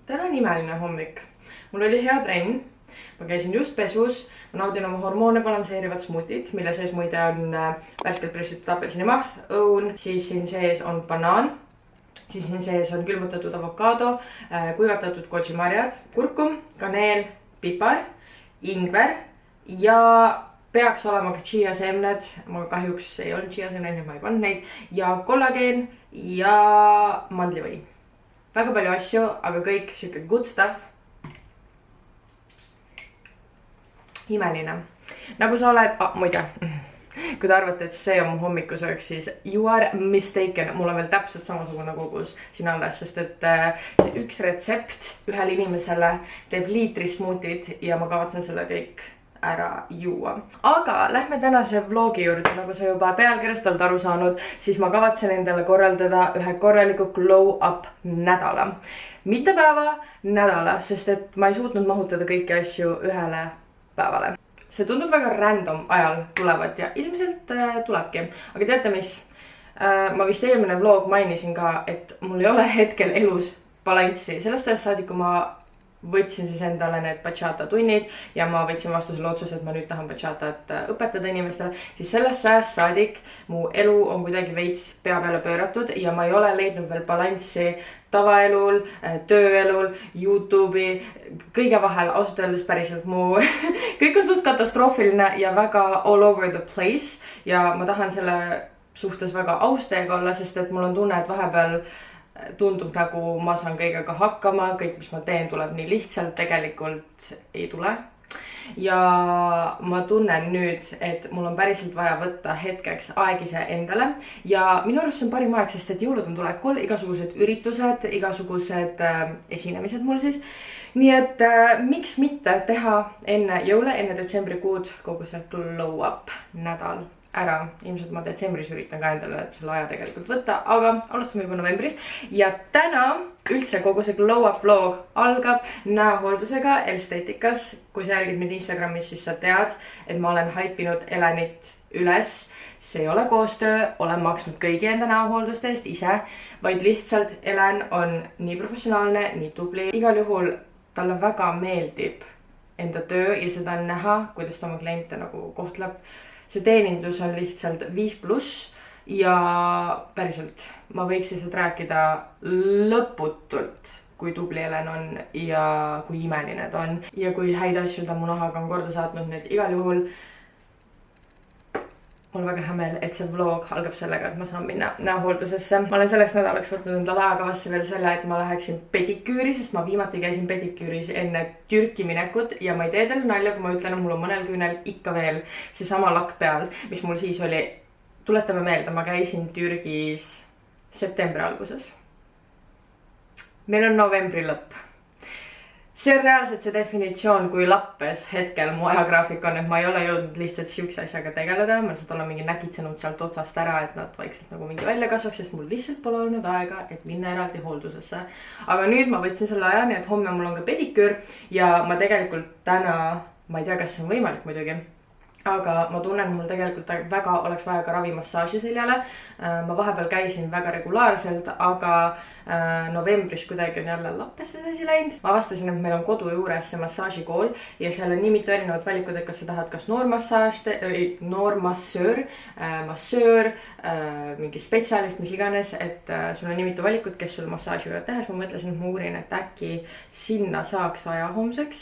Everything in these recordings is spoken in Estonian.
Täna on imeline hommik. Mul oli hea trenn. Ma käisin just pesus. Ma naudin oma hormoone balanseerivat smuutit, mille sees muide on värskelt pressitud apelsinimahl, õun, siis siin sees on banaan, siis siin sees on külmutatud avokaado, kuivatatud kojimarjad, kurkum, kaneel, pipar, ingver ja peaks olema ka chia seemned. Ma kahjuks ei olnud chia seemned, ma ei pannud neid, ja kollageen ja mandlivõi. Väga palju asju, aga kõik siuke good stuff. Imeline. Nagu sa oled, muide, kui te arvate, et see on mu hommikusöök, siis you are mistaken. Mul on veel täpselt samasugune kogus siin alles, sest et see üks retsept ühele inimesele teeb liitri smuutit ja ma kavatsen selle kõik ära juua. Aga lähme tänase vlogi juurde, nagu sa juba pealkirjast oled aru saanud, siis ma kavatsen endale korraldada ühe korraliku glow up nädala. Mitte päeva, nädala, sest et ma ei suutnud mahutada kõiki asju ühele päevale. See tundub väga random ajal tulevat ja ilmselt tulebki. Aga teate mis? Ma vist eelmine vlog mainisin ka, et mul ei ole hetkel elus balanssi. Sellest ajast saadik, kui ma võtsin siis endale need bachata tunnid ja ma võtsin vastu selle otsuse, et ma nüüd tahan bachatat õpetada inimestele, siis sellest ajast saadik mu elu on kuidagi veits pea peale pööratud ja ma ei ole leidnud veel balanssi tavaelul, tööelul, YouTube'i, kõige vahel. Ausalt öeldes päriselt mu kõik on suht katastroofiline ja väga all over the place ja ma tahan selle suhtes väga aus teiega olla, sest et mul on tunne, et vahepeal tundub nagu ma saan kõigega hakkama, kõik mis ma teen tuleb nii lihtsalt, tegelikult ei tule. Ja ma tunnen nüüd, et mul on päriselt vaja võtta hetkeks aeg ise endale ja minu arust see on parim aeg, sest et jõulud on tulekul, igasugused üritused, igasugused esinemised mul siis. Nii et miks mitte teha enne jõule, enne detsembrikuud kogu see glow up nädal ära. Ilmselt ma detsembris üritan ka endale selle aja tegelikult võtta, aga alustame juba novembris. Ja täna üldse kogu see glow up vlog algab näohooldusega Elstetikas. Kui sa jälgid mind Instagramis, siis sa tead, et ma olen haipinud Elenit üles. See ei ole koostöö, olen maksnud kõigi enda näohoolduste eest ise, vaid lihtsalt Elen on nii professionaalne, nii tubli. Igal juhul talle väga meeldib enda töö ja seda on näha, kuidas ta oma kliente nagu kohtleb. See teenindus on lihtsalt 5+ ja päriselt ma võiks lihtsalt rääkida lõputult, kui tubli Elen on ja kui imeline ta on ja kui häid asju ta mu nahaga on korda saatnud. Need igal juhul mul on väga hea meel, et see vlog algab sellega, et ma saan minna näohooldusesse. Ma olen selleks nädalaks võtnud endale ajakavasse veel selle, et ma läheksin pediküüri, sest ma viimati käisin pediküüris enne Türki minekut ja ma ei tee teile nalja, kui ma ütlen, et mul on mõnel küünel ikka veel seesama lakk peal, mis mul siis oli. Tuletame meelde, ma käisin Türgis septembri alguses. Meil on novembri lõpp. See on reaalselt see definitsioon, kui lappes hetkel mu ajagraafik on, et ma ei ole jõudnud lihtsalt siukse asjaga tegeleda. Ma lihtsalt olen mingi näkitsenud sealt otsast ära, et nad vaikselt nagu mingi välja kasvaks, sest mul lihtsalt pole olnud aega, et minna eraldi hooldusesse. Aga nüüd ma võtsin selle aja, nii et homme mul on ka pediküür ja ma tegelikult täna, ma ei tea, kas see on võimalik muidugi, aga ma tunnen, mul tegelikult väga oleks vaja ka ravimassaaži seljale. Ma vahepeal käisin väga regulaarselt, aga novembris kuidagi on jälle lappesse see asi läinud. Ma avastasin, et meil on kodu juures see massaažikool ja seal on nii mitu erinevat valikut, et kas sa tahad kas noormassöör, massöör, mingi spetsialist, mis iganes, et sul on nii mitu valikut, kes sul massaaži võivad teha. Siis ma mõtlesin, et ma uurin, et äkki sinna saaks aja homseks.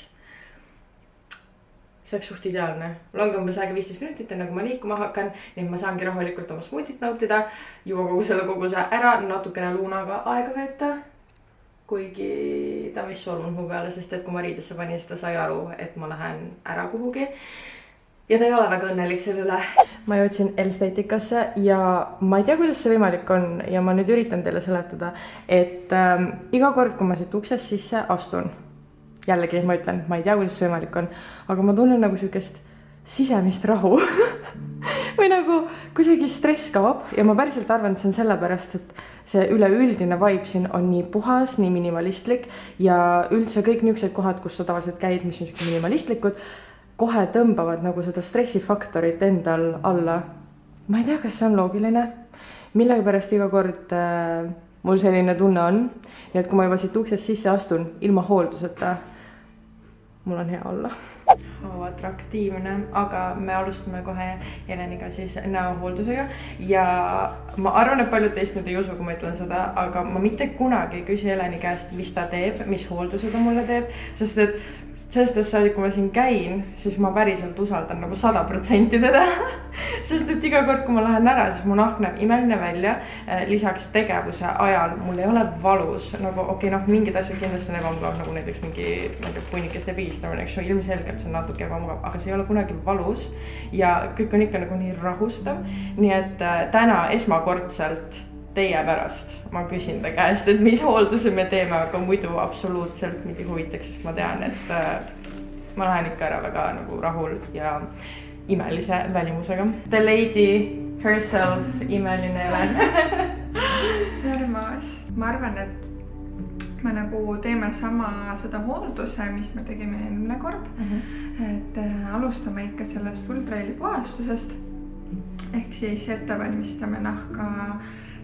See oleks suht ideaalne. Mul ongi umbes aega 15 minutit, enne kui ma liikuma hakkan, nii et ma saangi rahulikult oma smuutit nautida, juua kogu selle koguse ära, natukene luunaga aega veeta. Kuigi ta vist solvun mu peale, sest et kui ma riidesse panin, siis ta sai aru, et ma lähen ära kuhugi. ja ta ei ole väga õnnelik selle üle. Ma jõudsin Elsteticasse ja ma ei tea, kuidas see võimalik on ja ma nüüd üritan teile seletada, et iga kord, kui ma siit uksest sisse astun, jällegi ma ütlen, ma ei tea, kuidas see võimalik on, aga ma tunnen nagu sihukest sisemist rahu või nagu kuidagi stress kaob ja ma päriselt arvan, et see on sellepärast, et see üleüldine vibe siin on nii puhas, nii minimalistlik ja üldse kõik niisugused kohad, kus sa tavaliselt käid, mis on siuke minimalistlikud, kohe tõmbavad nagu seda stressifaktorit endal alla. Ma ei tea, kas see on loogiline, millegipärast iga kord mul selline tunne on ja et kui ma juba siit uksest sisse astun ilma hoolduseta, mul on hea olla. Atraktiivne, aga me alustame kohe Heleniga siis näohooldusega ja ma arvan, et paljud teist nüüd ei usu, kui ma ütlen seda, aga ma mitte kunagi ei küsi Heleni käest, mis ta teeb, mis hoolduse ta mulle teeb, sest et sellest saadik, kui ma siin käin, siis ma päriselt usaldan nagu 100% teda sest et iga kord, kui ma lähen ära, siis mu nahk näeb imeline välja. Lisaks tegevuse ajal mul ei ole valus, nagu okei, mingid asjad kindlasti on ebamugav, nagu näiteks mingi punnikeste pigistamine, eks ju, ilmselgelt see on natuke ebamugav, aga see ei ole kunagi valus ja kõik on ikka nagu nii rahustav. Nii et täna esmakordselt teie pärast ma küsin ta käest, et mis hoolduse me teeme, aga muidu absoluutselt mind ei huvitaks, sest ma tean, et ma lähen ikka ära väga nagu rahul ja imelise välimusega. The lady herself, imeline Helen. Armas. Ma arvan, et me nagu teeme sama seda hoolduse, mis me tegime eelmine kord. Et alustame ikka sellest ultrahelli puhastusest. Ehk siis ette valmistame nahka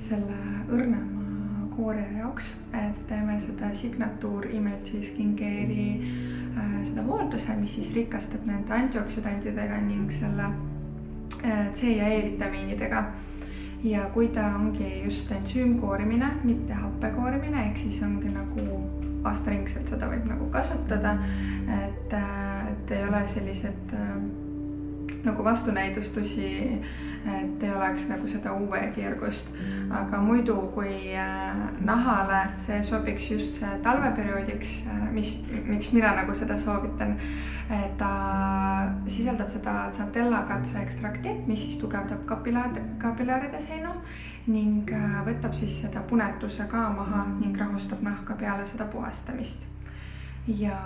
selle õrnema koore jaoks, et teeme seda Signature Image Skincare'i seda hoolduse, mis siis rikastab nende antioksüdantidega ning selle C ja E vitamiinidega. Ja kui ta ongi just ensüümkoorimine, mitte happekoorimine, ehk siis ongi nagu aastaringselt seda võib nagu kasutada, et ei ole sellised nagu vastunäidustusi, et ei oleks nagu seda UV-kirgust. Aga muidu, kui nahale see sobiks just see talveperioodiks, miks mina nagu seda soovitan, ta sisaldab seda Xantella-katse ekstrakti, mis siis tugevdab kapilaaride seinu ning võtab siis seda punetuse ka maha ning rahustab nahka peale seda puhastamist. Ja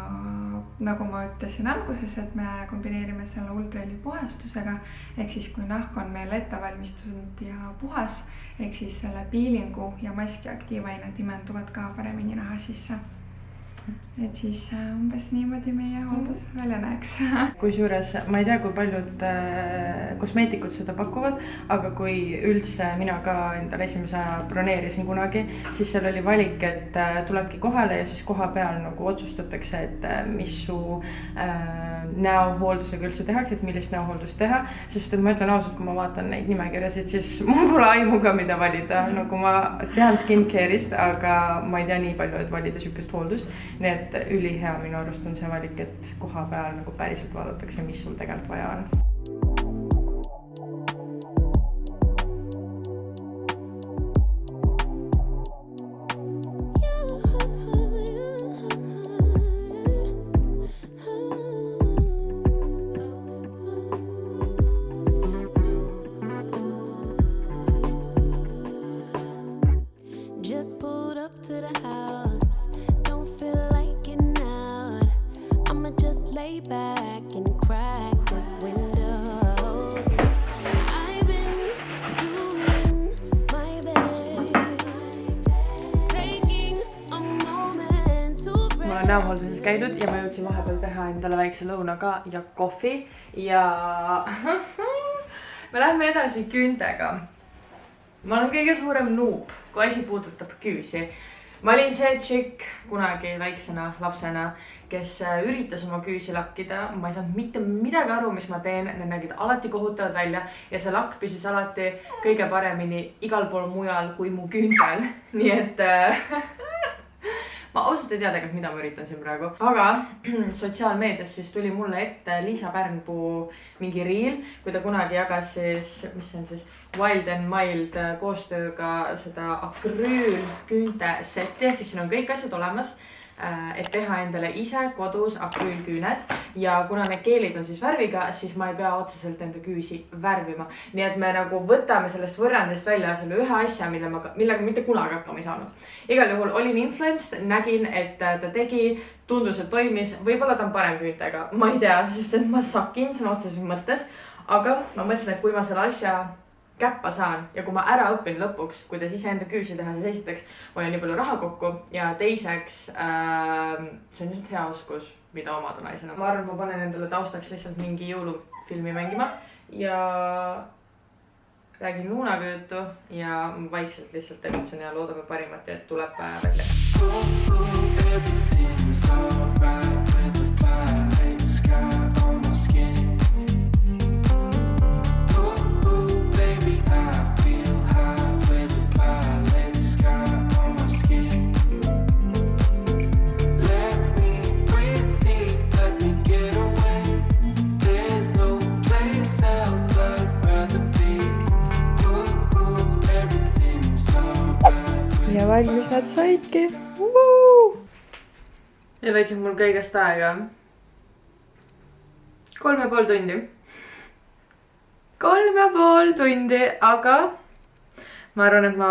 nagu ma ütlesin alguses, et me kombineerime selle ultrahelli puhastusega, ehk siis kui nahk on meil ettevalmistunud ja puhas, ehk siis selle piilingu ja maski aktiivained imenduvad ka paremini naha sisse. Et siis umbes niimoodi meie hooldus välja näeks. Kusjuures ma ei tea, kui paljud kosmeetikud seda pakuvad, aga kui üldse mina ka endale esimese broneerisin kunagi, siis seal oli valik, et tulebki kohale ja siis koha peal nagu otsustatakse, et mis su näohooldusega üldse tehakse, et millist näohooldust teha. Sest et ma ütlen ausalt, kui ma vaatan neid nimekirjasid, siis mul pole aimu ka, mida valida. Nagu ma tean skincare'ist, aga ma ei tea nii palju, et valida sihukest hooldust. Nii et ülihea minu arust on see valik, et koha peal nagu päriselt vaadatakse, mis sul tegelikult vaja on. Just pulled up to the house. Don't feel like getting out. I'ma just lay back and crack this window. I've been doing my best, taking a moment to breathe. Ma olen näohoolduses käidud ja ma jõudsin vahepeal teha endale väikse lõuna ka ja kohvi ja me lähme edasi küüntega. Ma olen kõige suurem noob, kui asi puudutab küüsi. Ma olin see tšikk kunagi väiksena lapsena, kes üritas oma küüsi lakkida. Ma ei saanud mitte midagi aru, mis ma teen. Need nägid alati kohutavad välja ja see lakk püsis alati kõige paremini igal pool mujal kui mu küüntel. Nii et ma ausalt ei tea tegelikult, mida ma üritan siin praegu. Aga sotsiaalmeedias siis tuli mulle ette Liisa Pärnpuu mingi reel, kui ta kunagi jagas siis, mis see on siis, Wild and Mild koostööga seda akrüülküünte seti, ehk siis siin on kõik asjad olemas. et teha endale ise kodus akrüülküüned ja kuna need keelid on siis värviga, siis ma ei pea otseselt enda küüsi värvima. Nii et me nagu võtame sellest võrrandist välja selle ühe asja, millega mitte kunagi hakkama ei saanud. Igal juhul olin influenced, nägin, et ta tegi, tundus, et toimis, võib-olla ta on parem küüntega, ma ei tea, sest et ma sakin sõna otseses mõttes, aga ma mõtlesin, et kui ma selle asja käppa saan ja kui ma ära õpin lõpuks, kuidas ise enda küüsi teha, siis esiteks ma hoian nii palju raha kokku ja teiseks see on lihtsalt hea oskus, mida omada naisena. Ma arvan, et ma panen endale taustaks lihtsalt mingi jõulufilmi mängima ja räägin Luunaga juttu ja vaikselt lihtsalt tegutsen ja loodame parimat ja et tuleb välja. Ja valmis nad saidki. Ja võtsin mul kõigest aega 3,5 tundi. 3,5 tundi, aga ma arvan, et ma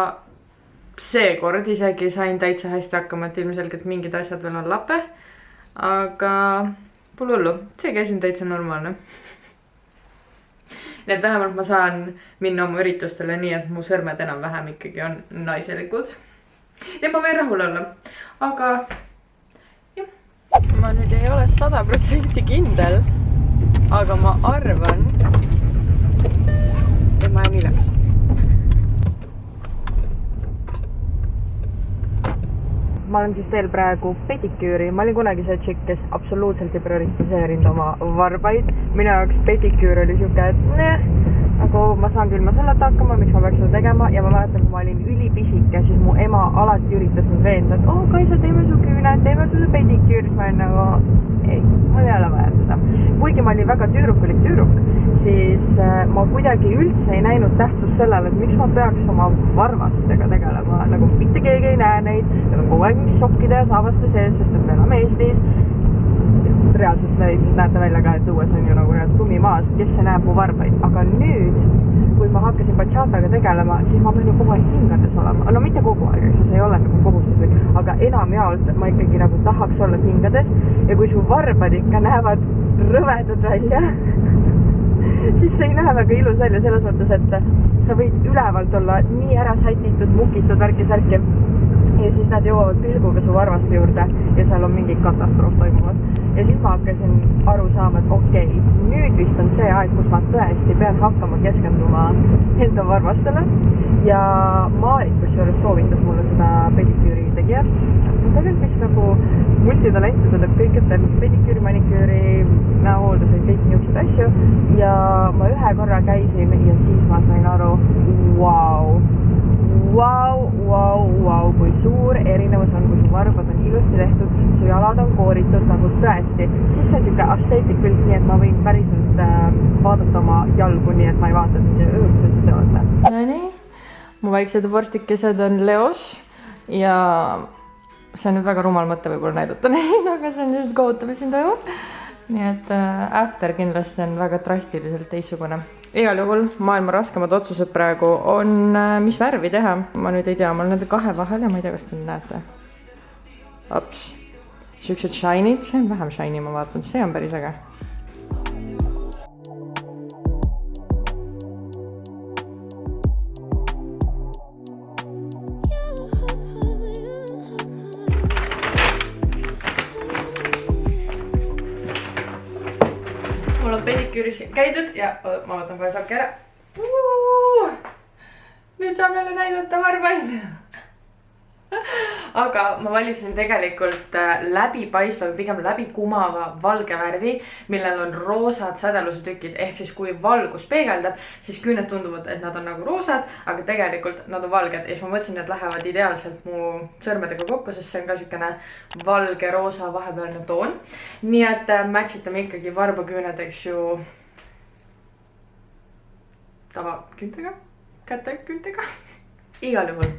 seekord isegi sain täitsa hästi hakkama, et ilmselgelt mingid asjad veel on lappe. Aga pole hullu, see käisin täitsa normaalne. Nii et vähemalt ma saan minna oma üritustele nii, et mu sõrmed enam-vähem ikkagi on naiselikud. Ja ma võin rahul olla, aga jah. Ma nüüd ei ole 100% kindel, aga ma arvan, et ma jään hiljaks. Ma olen siis teel praegu pediküüri. Ma olin kunagi see tšikk, kes absoluutselt ei prioritiseerinud oma varbaid. Minu jaoks pediküür oli siuke, et nagu ma saan küll ma selleta hakkama, miks ma peaks seda tegema. Ja ma mäletan, kui ma olin ülipisike, siis mu ema alati üritas mind veenda, et Kaisa, teeme su küüned, teeme sulle pediküüri. Ma olin nagu, ei, mul ei ole vaja seda. Kuigi ma olin väga tüürukulik tüüruk, siis ma kuidagi üldse ei näinud tähtsust sellele, et miks ma peaks oma varvastega tegelema. Nagu mitte keegi ei näe neid, need on kogu aeg mingi sokkide ja saavaste sees, sest et me oleme Eestis. Reaalselt näete välja ka, et õues on ju nagu reaalselt kumimaas, kes see näeb mu varbaid. Aga nüüd, kui ma hakkasin bachataga tegelema, siis ma pean ju kogu aeg kingades olema. No mitte kogu aeg, eks see ei ole nagu kohustuslik, aga enamjaolt ma ikkagi nagu tahaks olla kingades. Ja kui su varbad ikka näevad rõvedad välja, siis see ei näe väga ilus välja selles mõttes, et sa võid ülevalt olla nii ära sätitud, mukitud, värki-särki ja siis nad jõuavad pilguga su varvaste juurde ja seal on mingi katastroof toimumas. Ja siis ma hakkasin aru saama, et okei, nüüd vist on see aeg, kus ma tõesti pean hakkama keskenduma enda varvastele ja Maarik kusjuures soovitas mulle seda pediküüri tegijat. Ta tegelikult vist nagu multitalenti, ta teeb kõik, et teeb pediküüri, maniküüri, näohooldused, kõiki niisugused asju ja ma ühe korra käisin ja siis ma sain aru, Wow, kui suur erinevus on, kui su varbad on ilusti tehtud, su jalad on kooritud nagu tõesti. Siis see on siuke aesthetic pilt, nii et ma võin päriselt vaadata oma jalgu, nii et ma ei vaata, et õõgus asjad teevata. No nii, mu väiksed vorstikesed on leos ja see on nüüd väga rumal mõte võib-olla näidata neid, aga see on lihtsalt kohutav, mis siin toimub. Nii et after kindlasti on väga drastiliselt teistsugune. Igal juhul maailma raskemad otsused praegu on, mis värvi teha. Ma nüüd ei tea, ma olen nende kahe vahel ja ma ei tea, kas te näete. Ops. Siuksed shine'id, see on vähem shiny, ma vaatan, see on päris äge. Mul on pediküüris käidud ja ma võtan kohe sokki ära. Nüüd saab jälle näidata varbaid. Aga ma valisin tegelikult läbipaistva või pigem läbikumava valge värvi, millel on roosad sädelusetükid. Ehk siis kui valgus peegeldab, siis küüned tunduvad, et nad on nagu roosad, aga tegelikult nad on valged. Ja siis ma mõtlesin, et lähevad ideaalselt mu sõrmedega kokku, sest see on ka siukene valge-roosa vahepealne toon. Nii et matchitame ikkagi varbaküüned, eks ju, tavaküüntega, käteküüntega. igal juhul.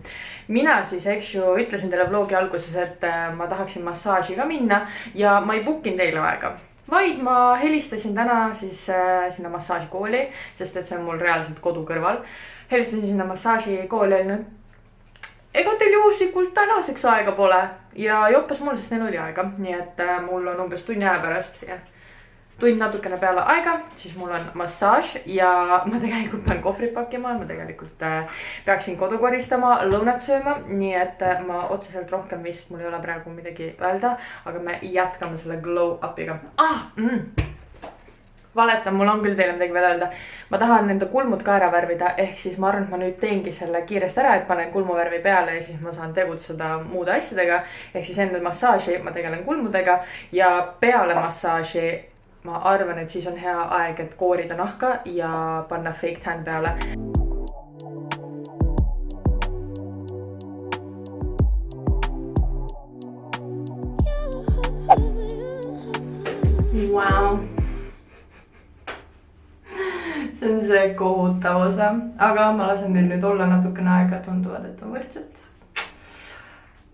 Mina siis, eks ju, ütlesin teile vlogi alguses, et ma tahaksin massaaži ka minna ja ma ei bookinud eile aega. Vaid ma helistasin täna siis sinna massaažikooli, sest et see on mul reaalselt kodu kõrval. Helistasin sinna massaažikooli ja olin, ega teil juhuslikult tänaseks aega pole. Ja joppas mul, sest neil oli aega. Nii et mul on umbes tunni aja pärast ja tund natukene peale aega, siis mul on massaaž ja ma tegelikult pean kohvrit pakkima, ma tegelikult peaksin kodu koristama, lõunat sööma, nii et ma otseselt rohkem vist mul ei ole praegu midagi öelda, aga me jätkame selle glow up'iga. Valetan, mul on küll teile midagi veel öelda. Ma tahan nende kulmud ka ära värvida, ehk siis ma arvan, et ma nüüd teengi selle kiiresti ära, et panen kulmuvärvi peale ja siis ma saan tegutseda muude asjadega. Ehk siis enne massaaži ma tegelen kulmudega ja peale massaaži ma arvan, et siis on hea aeg, et koorida nahka ja panna fake tan peale. Wow. See on see kohutav osa, aga ma lasen neil nüüd olla natukene aega, tunduvad, et on võrdsed.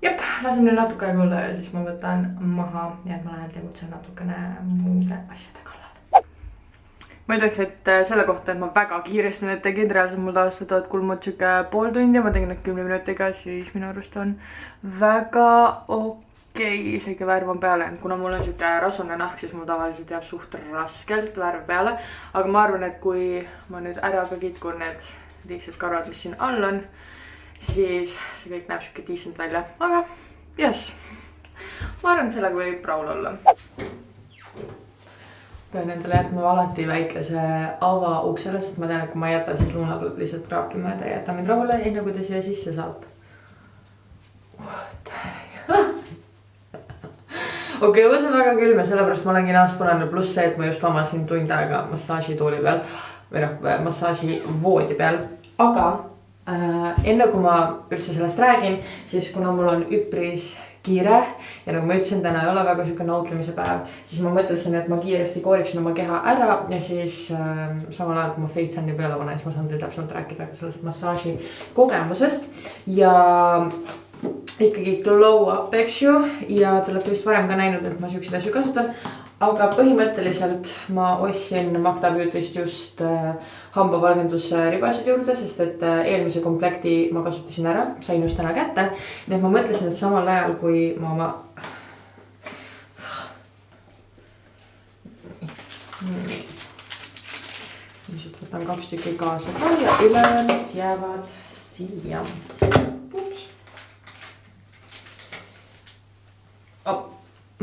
Jep, lasen neil natuke aega olla ja siis ma võtan maha ja et ma lähen tegutsen natukene muude asjade kallal. Ma ütleks, et selle kohta, et ma väga kiiresti need tegin, reaalselt mul taastavad kulmud siuke pool tundi ja ma tegin need 10 minutiga, siis minu arust on väga okei, isegi värv on peale. Kuna mul on siuke rasune nahk, siis mul tavaliselt jääb suht raskelt värv peale. Aga ma arvan, et kui ma nüüd ära ka kitkun need liigsed karvad, mis siin all on, siis see kõik näeb siuke decent välja, aga yes. Ma arvan, et sellega võib rahul olla. Pean endale jätma alati väikese avauksele, sest ma tean, et kui ma ei jäta, siis Luna tuleb lihtsalt kraakima ja ta ei jäta mind rahule, enne kui ta siia sisse saab. Okei, õus on väga külm ja sellepärast ma olengi naast punane, pluss see, et ma just lamasin tund aega massaažitooli peal või massaaži voodi peal, aga enne kui ma üldse sellest räägin, siis kuna mul on üpris kiire ja nagu ma ütlesin, täna ei ole väga siuke nautlemise päev, siis ma mõtlesin, et ma kiiresti kooriksin oma keha ära ja siis samal ajal, kui ma fake tan'i peale panen, siis ma saan teil täpselt rääkida ka sellest massaaži kogemusest ja ikkagi glow up, eks ju, ja te olete vist varem ka näinud, et ma siukseid asju kasutan. Aga põhimõtteliselt ma ostsin Magda Beautyst just hambavalgendusribasid juurde, sest et eelmise komplekti ma kasutasin ära, sain just täna kätte. Nii et ma mõtlesin, et samal ajal, kui ma oma... Nüüd võtan 2 tükki kaasa ka ja ülejäänud jäävad siia.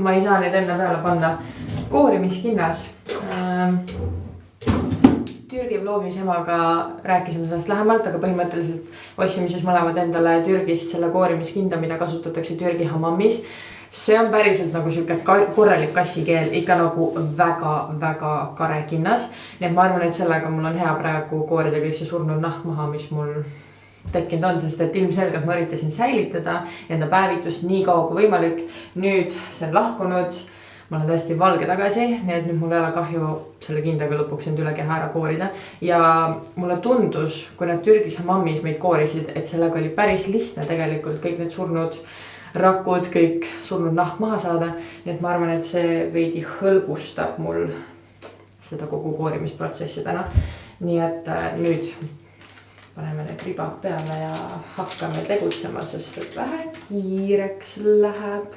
Ma ei saa neid enne peale panna koorimiskinnas. Türgi vlogis emaga rääkisime sellest lähemalt, aga põhimõtteliselt ostsime siis mõlemad endale Türgist selle koorimiskinda, mida kasutatakse Türgi hamammis. See on päriselt nagu siuke korralik kassikeel, ikka nagu väga kare kinnas. Nii et ma arvan, et sellega mul on hea praegu koorida kõik see surnud nahk maha, mis mul tekkinud on, sest et ilmselgelt ma üritasin säilitada enda päevitust nii kaua kui võimalik. Nüüd see on lahkunud, ma olen täiesti valge tagasi, nii et nüüd mul ei ole kahju selle kindaga lõpuks end üle keha ära koorida. Ja mulle tundus, kui nad Türgis hamammis meid koorisid, et sellega oli päris lihtne tegelikult kõik need surnud rakud, kõik surnud nahk maha saada. Nii et ma arvan, et see veidi hõlbustab mul seda kogu koorimisprotsessi täna. Nii et nüüd paneme need ribad peale ja hakkame tegutsema, sest et vähe kiireks läheb.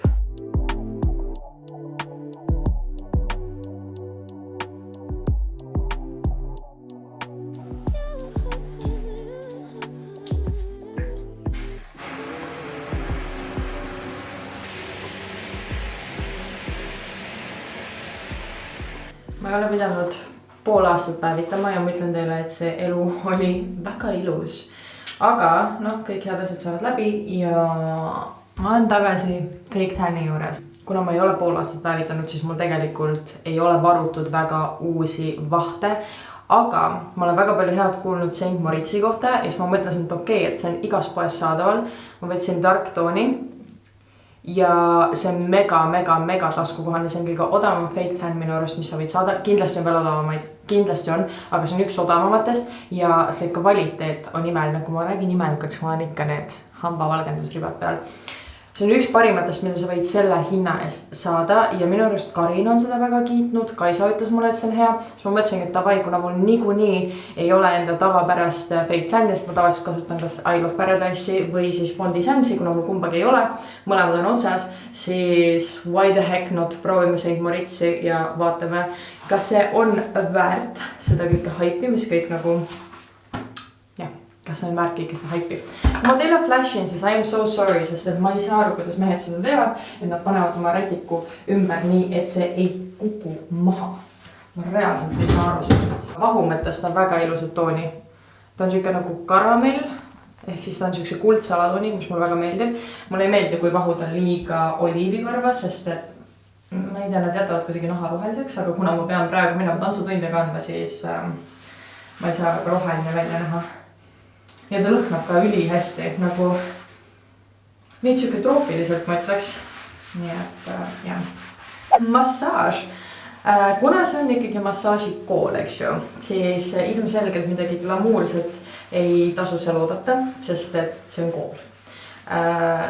Ma ei ole pidanud pool aastat päevitama ja ma ütlen teile, et see elu oli väga ilus. Aga noh, kõik head asjad saavad läbi ja ma olen tagasi fake tan'i juures. Kuna ma ei ole pool aastat päevitanud, siis mul tegelikult ei ole varutud väga uusi vahte. Aga ma olen väga palju head kuulnud St. Moritzi kohta ja siis ma mõtlesin, et okei, et see on igas poes saadaval. Ma võtsin Dark Tone'i ja see on mega taskukohane, see on kõige odavam fake tan minu arust, mis sa võid saada, kindlasti on veel odavamaid, kindlasti on, aga see on üks odavamatest ja see kvaliteet on imeline, kui ma räägin imelikult, ma olen ikka need hambavalgendusribad peal. See on üks parimatest, mida sa võid selle hinna eest saada ja minu arust Karin on seda väga kiitnud, Kaisa ütles mulle, et see on hea, siis ma mõtlesingi, et davai, kuna mul niikuinii ei ole enda tavapärast fake tan'ist, ma tavaliselt kasutan kas I Love Paradise'i või siis Bondi Sands'i, kuna mul kumbagi ei ole, mõlemad on otsas, siis why the heck not, proovime St. Moritzi ja vaatame, kas see on väärt seda kõike haipi, mis kõik nagu, jah, kas see on väärt kõike seda haipi. Kui ma teile flashin, siis I am so sorry, sest et ma ei saa aru, kuidas mehed seda teevad, et nad panevad oma rätiku ümber nii, et see ei kuku maha. Ma reaalselt ei saa aru sellest. Vahu mõttes ta on väga ilusat tooni. Ta on siuke nagu karamell, ehk siis ta on siukse kuldsalatooni, mis mulle väga meeldib. Mulle ei meeldi, kui vahud on liiga oliivikarva, sest et ma ei tea, nad jätavad kuidagi naha roheliseks, aga kuna ma pean praegu minema tantsutunde kandma, siis ma ei saa väga roheline välja näha. Ja ta lõhnab ka üli hästi, nagu veits siuke troopiliselt ma ütleks. Nii et jah. Massaaž. Kuna see on ikkagi massaažikool, eks ju, siis ilmselgelt midagi glamuurset ei tasu seal oodata, sest et see on kool.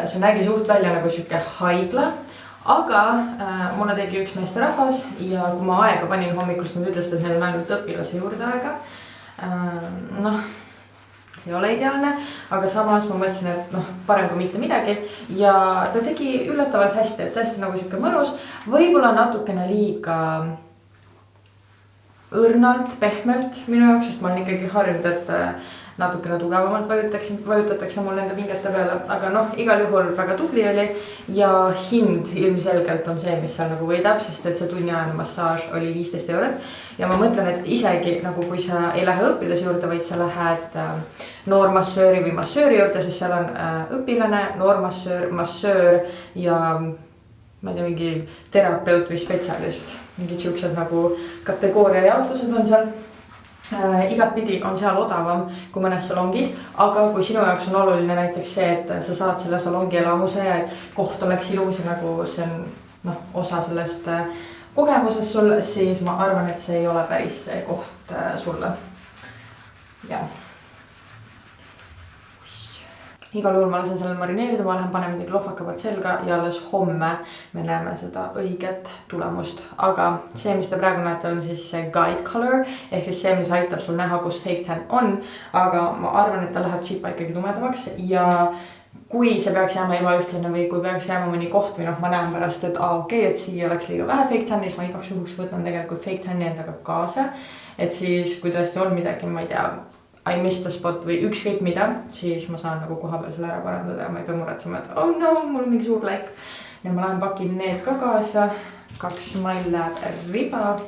See nägi suht välja nagu siuke haigla, aga mulle tegi üks meesterahvas ja kui ma aega panin hommikul, siis nad ütlesid, et neil on ainult õpilase juurde aega. See ei ole ideaalne, aga samas ma mõtlesin, et parem kui mitte midagi ja ta tegi üllatavalt hästi, et tõesti nagu siuke mõnus, võib-olla natukene liiga õrnalt, pehmelt minu jaoks, sest ma olen ikkagi harjunud, et natukene tugevamalt vajutatakse mul nende pingete peale, aga igal juhul väga tubli oli ja hind ilmselgelt on see, mis seal nagu võidab, sest et see tunniajane massaaž oli 15 eurot ja ma mõtlen, et isegi nagu kui sa ei lähe õpilase juurde, vaid sa lähed noormassööri või massööri juurde, siis seal on õpilane, noormassöör, massöör ja ma ei tea, mingi terapeut või spetsialist, mingid siuksed nagu kategooria jaotused on seal. Igatpidi on seal odavam kui mõnes salongis, aga kui sinu jaoks on oluline näiteks see, et sa saad selle salongi elamuse ja et koht oleks ilus ja nagu see on osa sellest kogemusest sul, siis ma arvan, et see ei ole päris see koht sulle. Ja. Igal juhul ma lasen sellel marineerida, ma lähen panen midagi lohvaka pealt selga ja alles homme me näeme seda õiget tulemust. Aga see, mis te praegu näete, on siis see guide color, ehk siis see, mis aitab sul näha, kus fake tan on. Aga ma arvan, et ta läheb tsipa ikkagi tumedamaks ja kui see peaks jääma ebaühtlane või kui peaks jääma mõni koht või ma näen pärast, et okei, et siia oleks liiga vähe fake tani, siis ma igaks juhuks võtan tegelikult fake tani endaga kaasa. Et siis, kui tõesti on midagi, ma ei tea, I missed the spot või ükskõik mida, siis ma saan nagu koha peal selle ära parandada ja ma ei pea muretsema, et oh no, mul on mingi suur läik. Ja ma lähen pakin need ka kaasa, 2 Smile Lab riba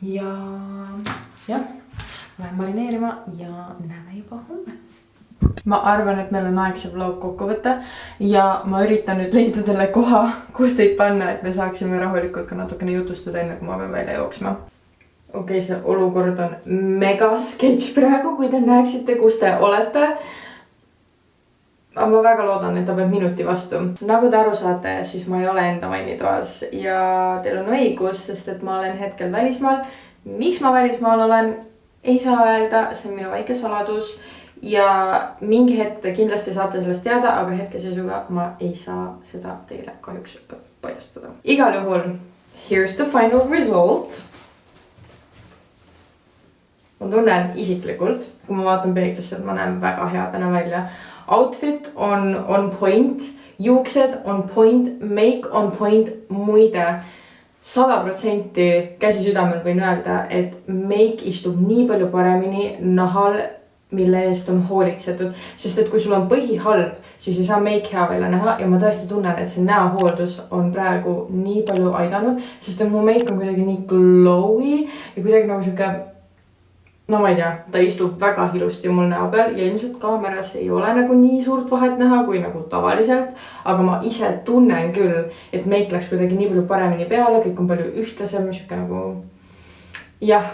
ja jah, lähen marineerima ja näeme juba homme. Ma arvan, et meil on aeg see vlog kokku võtta ja ma üritan nüüd leida talle koha, kus teid panna, et me saaksime rahulikult ka natukene jutustada enne, kui ma pean välja jooksma. Okei, see olukord on mega sketš praegu, kui te näeksite, kus te olete. Aga ma väga loodan, et ta peab minuti vastu. Nagu te aru saate, siis ma ei ole enda vannitoas ja teil on õigus, sest et ma olen hetkel välismaal. Miks ma välismaal olen, ei saa öelda, see on minu väike saladus ja mingi hetk te kindlasti saate sellest teada, aga hetkeseisuga ma ei saa seda teile kahjuks paljastada. Igal juhul, here's the final result. Ma tunnen isiklikult, kui ma vaatan peeglisse, et ma näen väga hea täna välja. Outfit on point, juuksed on point, make on point, muide 100% käsi südamel võin öelda, et make istub nii palju paremini nahal, mille eest on hoolitsetud. Sest et kui sul on põhi halb, siis ei saa make hea välja näha ja ma tõesti tunnen, et see näohooldus on praegu nii palju aidanud, sest et mu make on kuidagi nii glowy ja kuidagi nagu siuke no ma ei tea, ta istub väga ilusti mul näo peal ja ilmselt kaameras ei ole nagu nii suurt vahet näha kui nagu tavaliselt, aga ma ise tunnen küll, et make läks kuidagi nii palju paremini peale, kõik on palju ühtlasem, siuke nagu jah,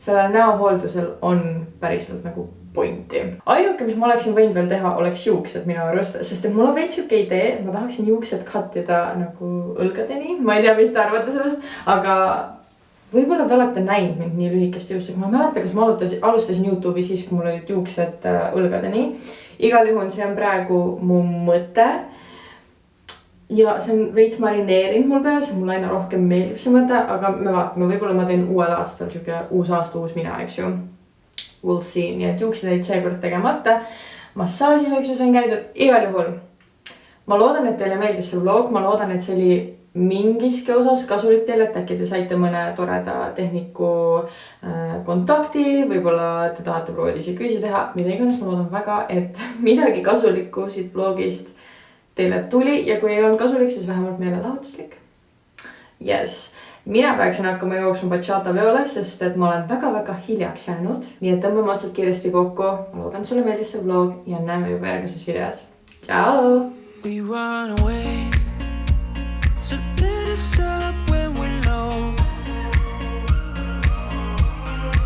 sellel näohooldusel on päriselt nagu pointi. Ainuke, mis ma oleksin võinud veel teha, oleks juuksed minu arust, sest et mul on veits siuke idee, et ma tahaksin juuksed kattida nagu õlgadeni. Ma ei tea, mis te arvate sellest, aga võib-olla te olete näinud mind nii lühikest juustega. Ma ei mäleta, kas ma alustasin YouTube'i siis, kui mul olid juuksed õlgadeni. Igal juhul see on praegu mu mõte. Ja see on veits marineerinud mul peas ja mulle aina rohkem meeldib see mõte, aga me vaatame, võib-olla ma teen uuel aastal siuke uus aasta, uus mina, eks ju. We'll see, nii et juuksed olid seekord tegemata. Massaažis, eks ju, sain käidud. Igal juhul. Ma loodan, et teile meeldis see vlog. Ma loodan, et see oli mingiski osas kasulik teile, et äkki te saite mõne toreda tehniku kontakti. Võib-olla te tahate proovida ise küsisi teha. Mida iganes, ma loodan väga, et midagi kasulikku siit vlogist teile tuli ja kui ei olnud kasulik, siis vähemalt meelelahutuslik. Yes. Mina peaksin hakkama jooksma bachata veole, sest et ma olen väga-väga hiljaks jäänud. Nii et tõmbame otsad kiiresti kokku. Ma loodan, sulle meeldis see vlog ja näeme juba järgmises videos. Ciao! We run away to get us up when we're